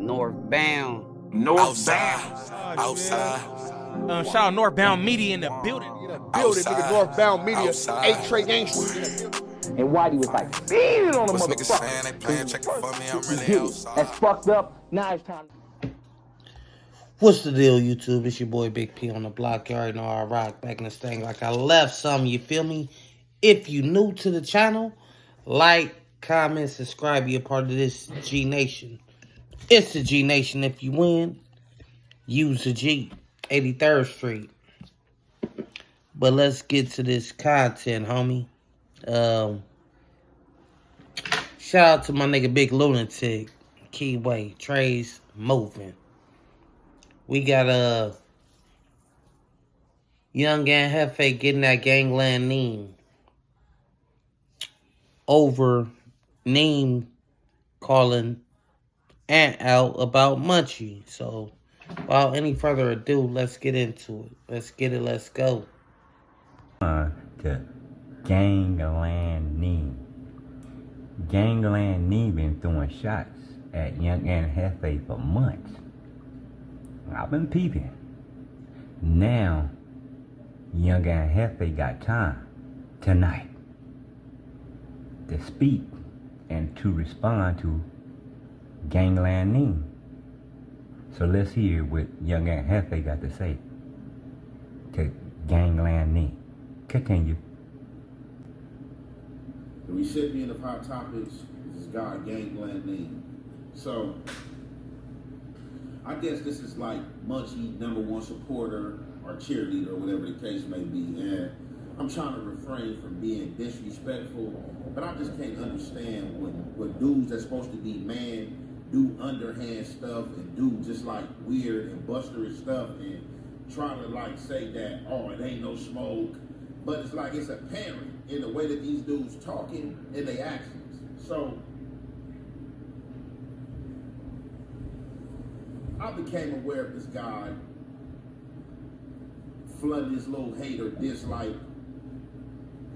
Northbound. Outside. Shout out Northbound Media in the building. Nigga, Northbound Media, outside. 8 Trey Gangsters. And Whitey was like feeding on the What's niggas motherfucker. saying? They playing checking for me. I'm really Get it. outside. That's fucked up. Now it's time. What's the deal, YouTube? It's your boy Big P on the block. You already know I rock back in this thing like I left some, you feel me? If you new to the channel, like, comment, subscribe, be a part of this G Nation. It's the G Nation. If you win, use the G, 83rd Street. But let's get to this content, homie. Shout out to my nigga Big Lunatic, Keyway, Trey's moving. We got young and jefe getting that Gvnglvnd Niem over Niem calling Ant out about Munchie. So, without any further ado, let's get into it. Let's get it. Let's go. To Gvnglvnd Niem. Gvnglvnd Niem been throwing shots at young and jefe for months. I've been peeping. Now, young and jefe got time tonight to speak and to respond to Gvnglvnd Niem. So let's hear what young and jefe got to say to Gvnglvnd Niem. Continue. The recipient of Hot Topics is this guy, Gvnglvnd Niem. So, I guess this is like Munchie #1 supporter or cheerleader or whatever the case may be. And I'm trying to refrain from being disrespectful, but I just can't understand when dudes that's supposed to be man do underhand stuff and do just like weird and busterish stuff and trying to like say that, oh, it ain't no smoke. But it's like it's apparent in the way that these dudes talking and their actions. So I became aware of this guy flooding his little hater dislike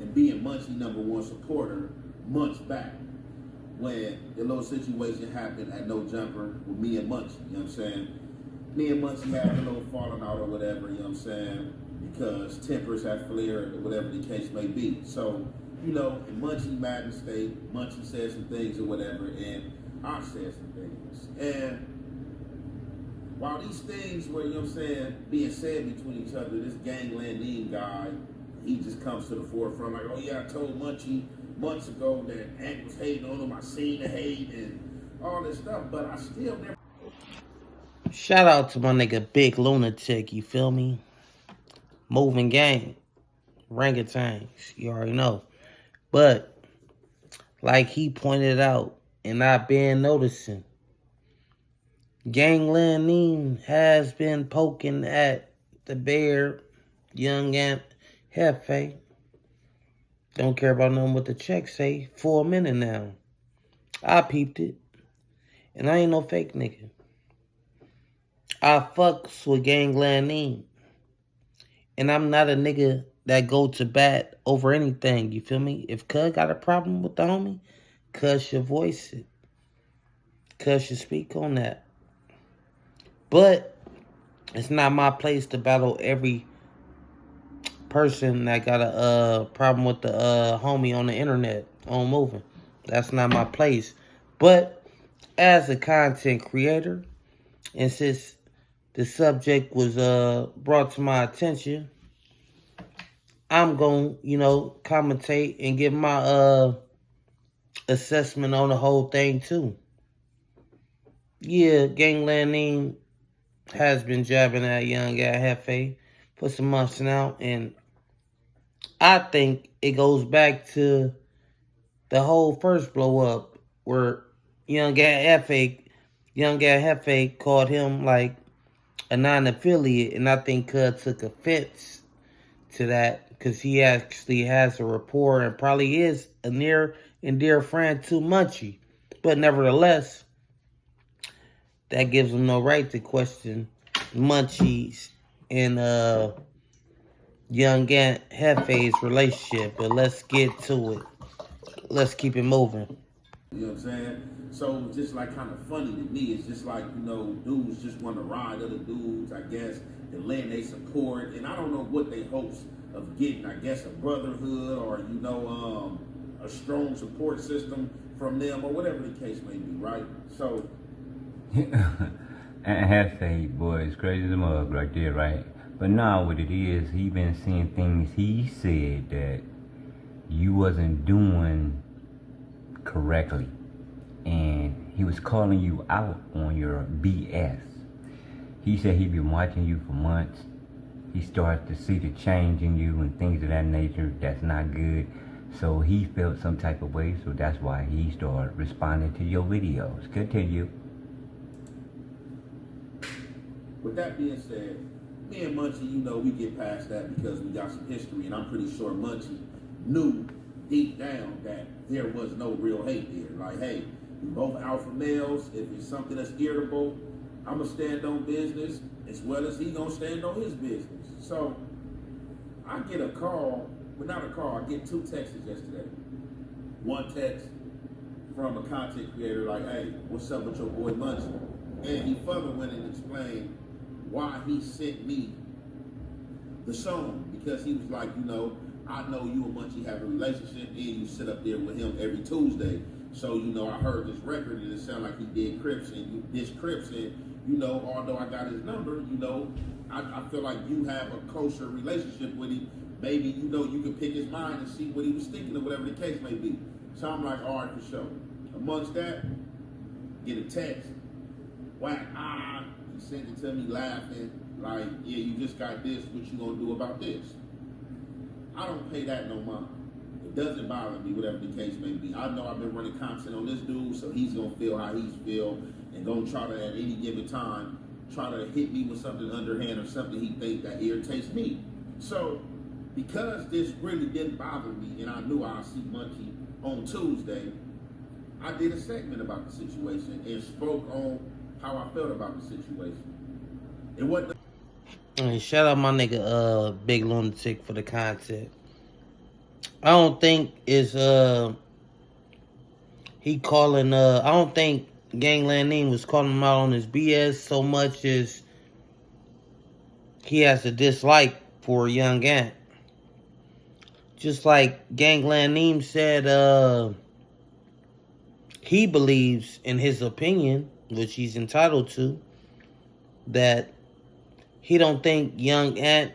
and being Munchie #1 supporter months back when the little situation happened at No Jumper with me and Munchie, you know what I'm saying? Me and Munchie had a little falling out or whatever, you know what I'm saying? Because tempers have flared or whatever the case may be. So, you know, in Munchie Madden State, Munchie said some things or whatever, and I said some things. And while these things were, you know what I'm saying, being said between each other, this Gvnglvnd Niem guy, he just comes to the forefront like, oh yeah, I told Munchie months ago that Ant was hating on him, I seen the hate and all this stuff, but I still never. Shout out to my nigga Big Lunatic, you feel me? Moving gang, orangutans, you already know. But, like he pointed out, and I've been noticing, Gvnglvnd Niem has been poking at the bear, young and jefe. Don't care about nothing what the check say for a minute now. I peeped it. And I ain't no fake nigga. I fucks with Gvnglvnd Niem. And I'm not a nigga that go to bat over anything, you feel me? If Cuz got a problem with the homie, Cuz should voice it. Cuz should speak on that. But it's not my place to battle every person that got a problem with the homie on the internet on moving. That's not my place. But as a content creator, and since the subject was brought to my attention, I'm going to, commentate and give my assessment on the whole thing too. Yeah, Gvnglvnd Niem has been jabbing at young guy jefe for some months now, and I think it goes back to the whole first blow up where young guy jefe called him like a non-affiliate, and I think Cud took offense to that because he actually has a rapport and probably is a near and dear friend to Munchie. But nevertheless, that gives him no right to question Munchie's and young and jefe's relationship. But let's get to it. Let's keep it moving. You know what I'm saying? So it's just like kind of funny to me. It's just like, you know, dudes just want to ride other dudes, I guess, and lend their support. And I don't know what they hopes of getting, I guess, a brotherhood or, you know, a strong support system from them or whatever the case may be, right? So. And Jefe, boy, it's crazy as a mug right there, right? But now what it is, he been seeing things he said that you wasn't doing correctly. And he was calling you out on your BS. He said he been watching you for months. He started to see the change in you and things of that nature that's not good. So he felt some type of way, so that's why he started responding to your videos. Continue. With that being said, me and Munchie, you know, we get past that because we got some history, and I'm pretty sure Munchie knew deep down that there was no real hate there. Like, hey, we both alpha males. If it's something that's irritable, I'm gonna stand on business as well as he gonna stand on his business. So I get a call, well, not a call, I get 2 texts yesterday. One text from a content creator like, hey, what's up with your boy Munchie? And he further went and explained why he sent me the song, because he was like, you know, I know you and Munchie have a relationship and you sit up there with him every Tuesday. So, you know, I heard this record and it sounded like he did Crips and you did Crips, and, you know, although I got his number, you know, I feel like you have a closer relationship with him. Maybe, you know, you can pick his mind and see what he was thinking or whatever the case may be. So I'm like, all right, for sure. Amongst that, get a text. Whack, he sent it to me laughing, like, yeah, you just got this, what you gonna do about this? I don't pay that no mind. It doesn't bother me, whatever the case may be. I know I've been running content on this dude, so he's gonna feel how he's feel, and gonna try to, at any given time, try to hit me with something underhand or something he thinks that irritates me. So, because this really didn't bother me, and I knew I'd see Munchie on Tuesday, I did a segment about the situation and spoke on how I felt about the situation. It wasn't. Hey, shout out my nigga Big Lunatic for the content. I don't think it's he calling I don't think Gvnglvnd Niem was calling him out on his BS so much as he has a dislike for Young Ant. Just like Gvnglvnd Niem said he believes, in his opinion, which he's entitled to, that he don't think Young Ant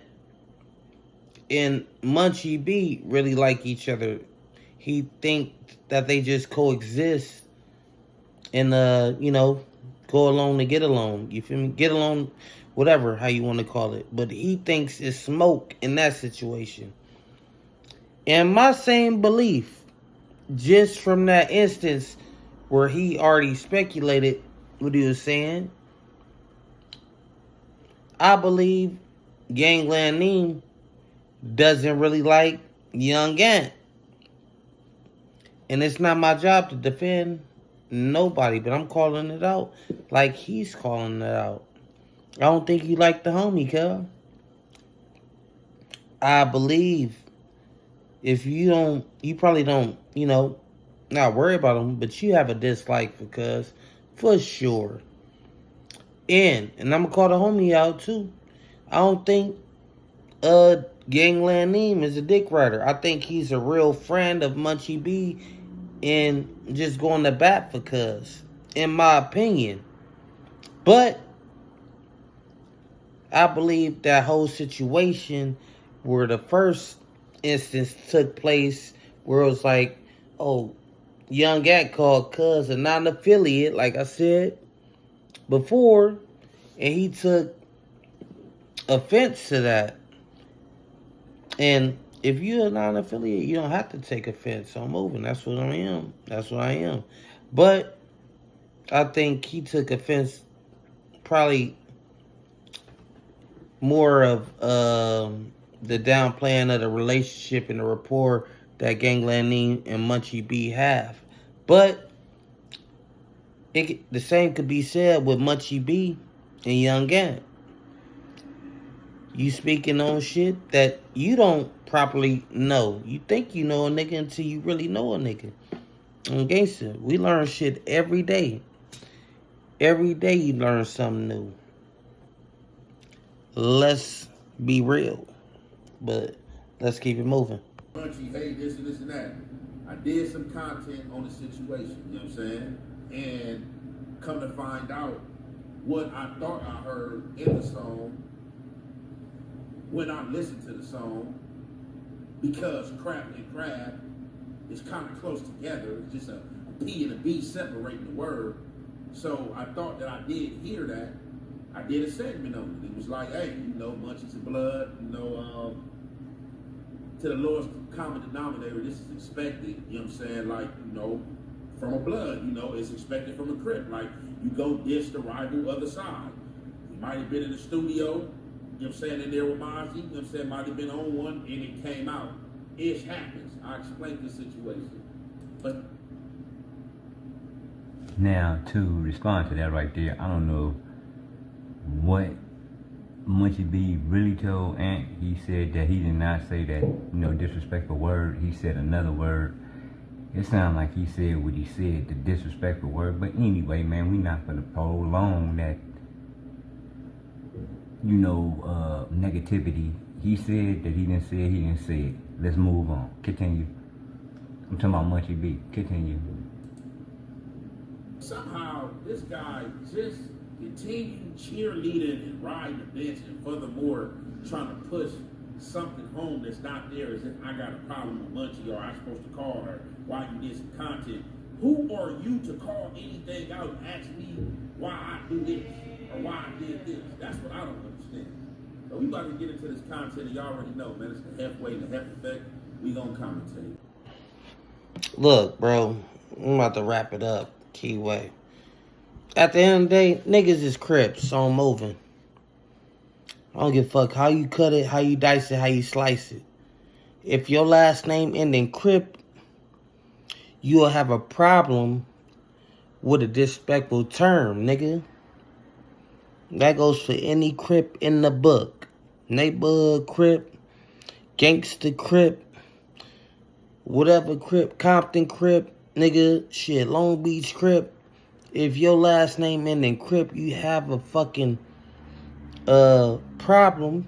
and Munchie B really like each other. He think that they just coexist and you know, go along to get along. You feel me? Get along, whatever how you want to call it. But he thinks it's smoke in that situation. And my same belief, just from that instance where he already speculated what he was saying, I believe Gvnglvnd Niem doesn't really like Young Ant. And it's not my job to defend nobody, but I'm calling it out like he's calling it out. I don't think he liked the homie, cuz. I believe if you don't, you probably don't, you know, not worry about him, but you have a dislike for cuz, for sure. And I'm gonna call the homie out too. I don't think Gvnglvnd Niem is a dick rider. I think he's a real friend of Munchie B and just going to bat for cuz, in my opinion. But I believe that whole situation where the first instance took place, where it was like, oh, Young Ant called cuz a non-affiliate, like I said before, and he took offense to that. And if you're a non-affiliate, you don't have to take offense. So I'm moving. That's what I am. That's what I am. But I think he took offense probably more of the downplaying of the relationship and the rapport that Gvnglvnd Niem and Munchie B have. But the same could be said with Munchie B and Young Ant. You speaking on shit that you don't properly know. You think you know a nigga until you really know a nigga. And gangster, we learn shit every day. Every day you learn something new. Let's be real. But let's keep it moving. Bunchy, hey, this and this and that. I did some content on the situation, you know what I'm saying? And come to find out what I thought I heard in the song when I listened to the song, because crap and crab is kind of close together. It's just a P and a B separating the word. So I thought that I did hear that. I did a segment on it. It was like, hey, you know, munchies of blood, you know, to the lowest common denominator, this is expected, you know what I'm saying? Like, you know, from a blood, you know, it's expected from a crip. Like, you go dish the rival other side. You might have been in the studio, you know what I'm saying, in there with Mozzie, you know what I'm saying, might have been on one, and it came out. It happens. I explained the situation. But Now, to respond to that right there, I don't know what Munchie B really told Ant. He said that he did not say that, you know, disrespectful word. He said another word. It sounded like he said what he said, the disrespectful word. But anyway, man, we not going to prolong that, you know, negativity. He said that he didn't say it. Let's move on. Continue. I'm talking about Munchie B. Continue. somehow this guy just continued cheerleading and riding the bench, and furthermore trying to push something home that's not there, as if I got a problem with Munchie, or I'm supposed to call her why you did some content. Who are you to call anything out and ask me why I do this or why I did this? That's what I don't understand. So we about to get into this content, and y'all already know, man, it's the halfway and the half effect. We gonna commentate. Look, bro, I'm about to wrap it up. Keyway. At the end of the day, niggas is Crips, so I'm moving. I don't give a fuck how you cut it, how you dice it, how you slice it. If your last name end in Crip, you'll have a problem with a disrespectful term, nigga. That goes for any Crip in the book. Neighborhood Crip, gangster Crip, whatever Crip, Compton Crip, nigga, shit, Long Beach Crip. If your last name end in Crip, you have a fucking problem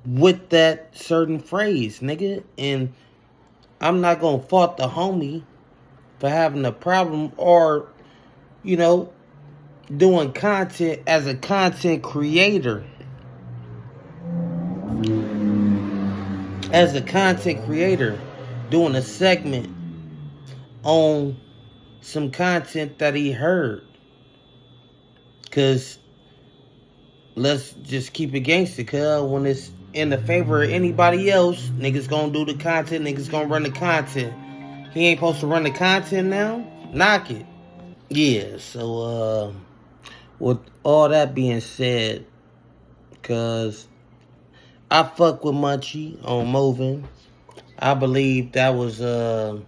with that certain phrase, nigga. And I'm not gonna fault the homie for having a problem, or, you know, doing content as a content creator. As a content creator, doing a segment on some content that he heard. Cause let's just keep it gangster, cuz when it's in the favor of anybody else, niggas gonna do the content, niggas gonna run the content. He ain't supposed to run the content now? Knock it. Yeah, so with all that being said, cuz I fuck with Munchie on Moving. I believe that was an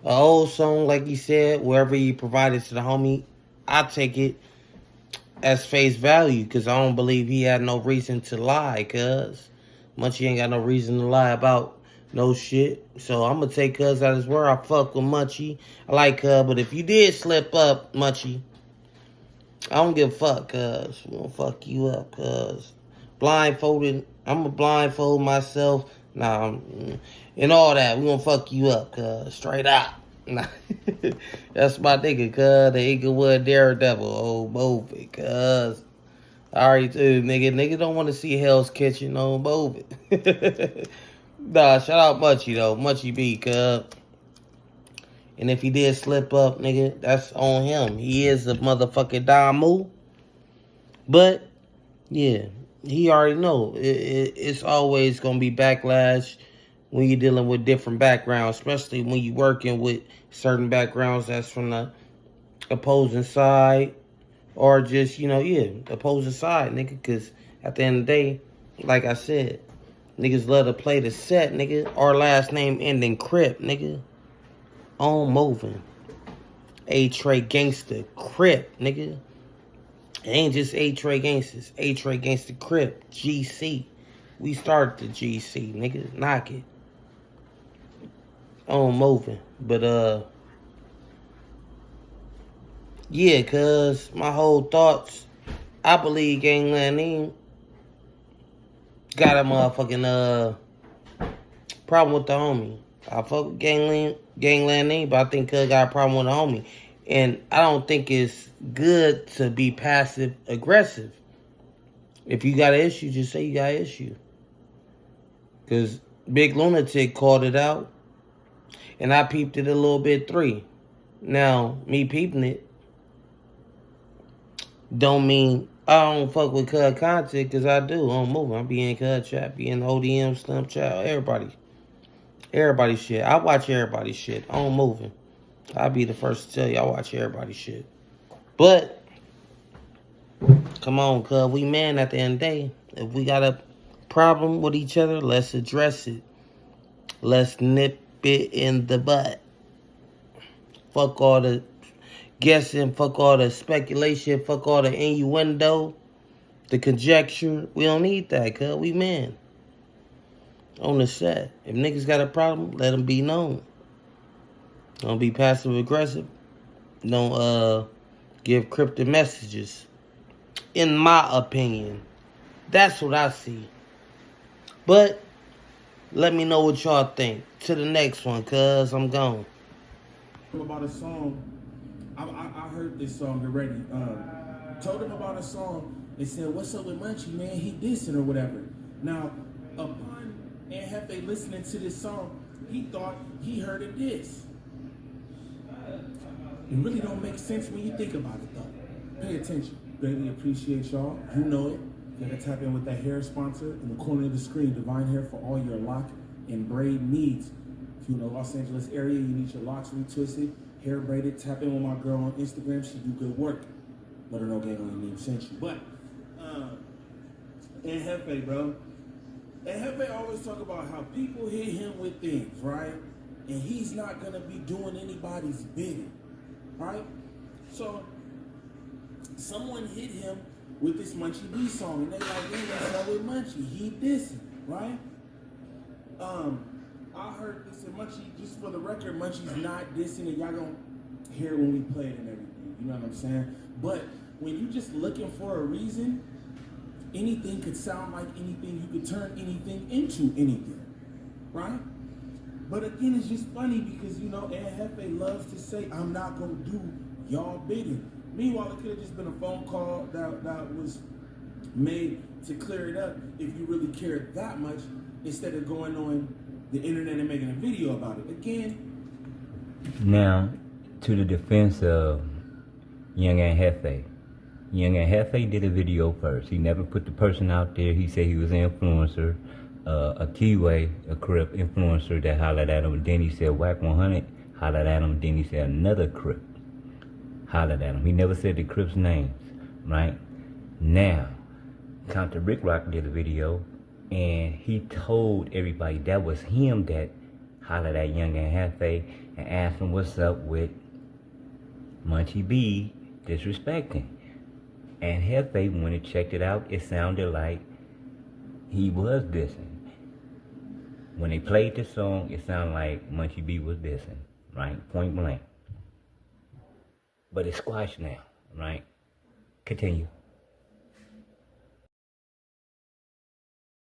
old song, like he said, wherever he provided to the homie. I take it as face value, because I don't believe he had no reason to lie, cuz Munchie ain't got no reason to lie about no shit. So I'm going to take cuz at his word. I fuck with Munchie. I like cuz, but if you did slip up, Munchie, I don't give a fuck, cuz. We're going to fuck you up, cuz. Blindfolded, I'm going to blindfold myself. Nah, and all that. We're going to fuck you up, cuz. Straight out. Nah. That's my nigga, cuz. The Inglewood Daredevil. Oh, movie, cuz. I already do, nigga. Nigga don't want to see Hell's Kitchen on movie. Nah, shout out Munchie, though. Munchie B, cuz. And if he did slip up, nigga, that's on him. He is a motherfucking Damu. But, yeah, he already know. It's always going to be backlash when you're dealing with different backgrounds, especially when you're working with certain backgrounds that's from the opposing side, or just, you know, yeah, opposing side, nigga, because at the end of the day, like I said, niggas love to play the set, nigga. Our last name ending Crip, nigga. On Moving. A-Tray Gangster Crip, nigga. It ain't just A-Tray Gangsters. A-Tray Gangster Crip. GC. We started the GC, nigga. Knock it. on moving. But yeah, cuz my whole thoughts, I believe Gvnglvnd Niem got a motherfucking problem with the homie. I fuck with Gvnglvnd Niem, but I think cuz got a problem with the homie. And I don't think it's good to be passive aggressive. If you got an issue, just say you got an issue. Cause Big Lunatic called it out. And I peeped it a little bit 3. Now, me peeping it don't mean I don't fuck with Cud content, because I do. I'm moving. I be in Cud chat, be in ODM, Slim Chat, everybody shit. I watch everybody's shit. I'm moving. I'll be the first to tell you I watch everybody's shit. But, come on, cuz we man at the end of the day. If we got a problem with each other, let's address it. Let's nip it in the butt. Fuck all the guessing, fuck all the speculation, fuck all the innuendo, the conjecture. We don't need that, cuz we men. On the set. If niggas got a problem, let them be known. Don't be passive aggressive. Don't give cryptic messages. In my opinion. That's what I see. But let me know what y'all think. To the next one, cuz I'm gone. About a song, I heard this song already. Told him about a song and said, "What's up with Munchie, man? He dissing or whatever." Now, upon jefe listening to this song, he thought he heard a diss. It really don't make sense when you think about it, though. Pay attention. Greatly appreciate y'all. You know it. You gotta tap in with that hair sponsor in the corner of the screen. Divine Hair for all your lock and braid needs. If you're in the Los Angeles area, you need your locks retwisted, hair braided. Tap in with my girl on Instagram. She do good work. Let her know Gvnglvnd Niem sent you. But, and jefe, bro. And jefe always talk about how people hit him with things, right? And he's not gonna be doing anybody's bidding, right? So, someone hit him with this Munchie B song, and they like, "Yeah, what's up with Munchie? He dissing, right?" I heard this, and Munchie, just for the record, Munchie's not dissing, and y'all gonna hear it when we play it and everything. You know what I'm saying? But when you just looking for a reason, anything could sound like anything. You could turn anything into anything, right? But again, it's just funny because, you know, jefe loves to say, "I'm not gonna do y'all bidding." Meanwhile, it could have just been a phone call that was made to clear it up if you really cared that much, instead of going on the internet and making a video about it. Again. Now, to the defense of jefe. Jefe did a video first. He never put the person out there. He said he was an influencer, a keyway, a Crip influencer that hollered at him. Then he said Whack 100 hollered at him. Then he said another Crip hollered at him. He never said the Crips' names, right? Now, Counter Rick Rock did a video, and he told everybody that was him that hollered at jefe and asked him what's up with Munchie B disrespecting. And jefe, when he checked it out, it sounded like he was dissing. When they played the song, it sounded like Munchie B was dissing, right? Point blank. But it's squashed now, right? Continue.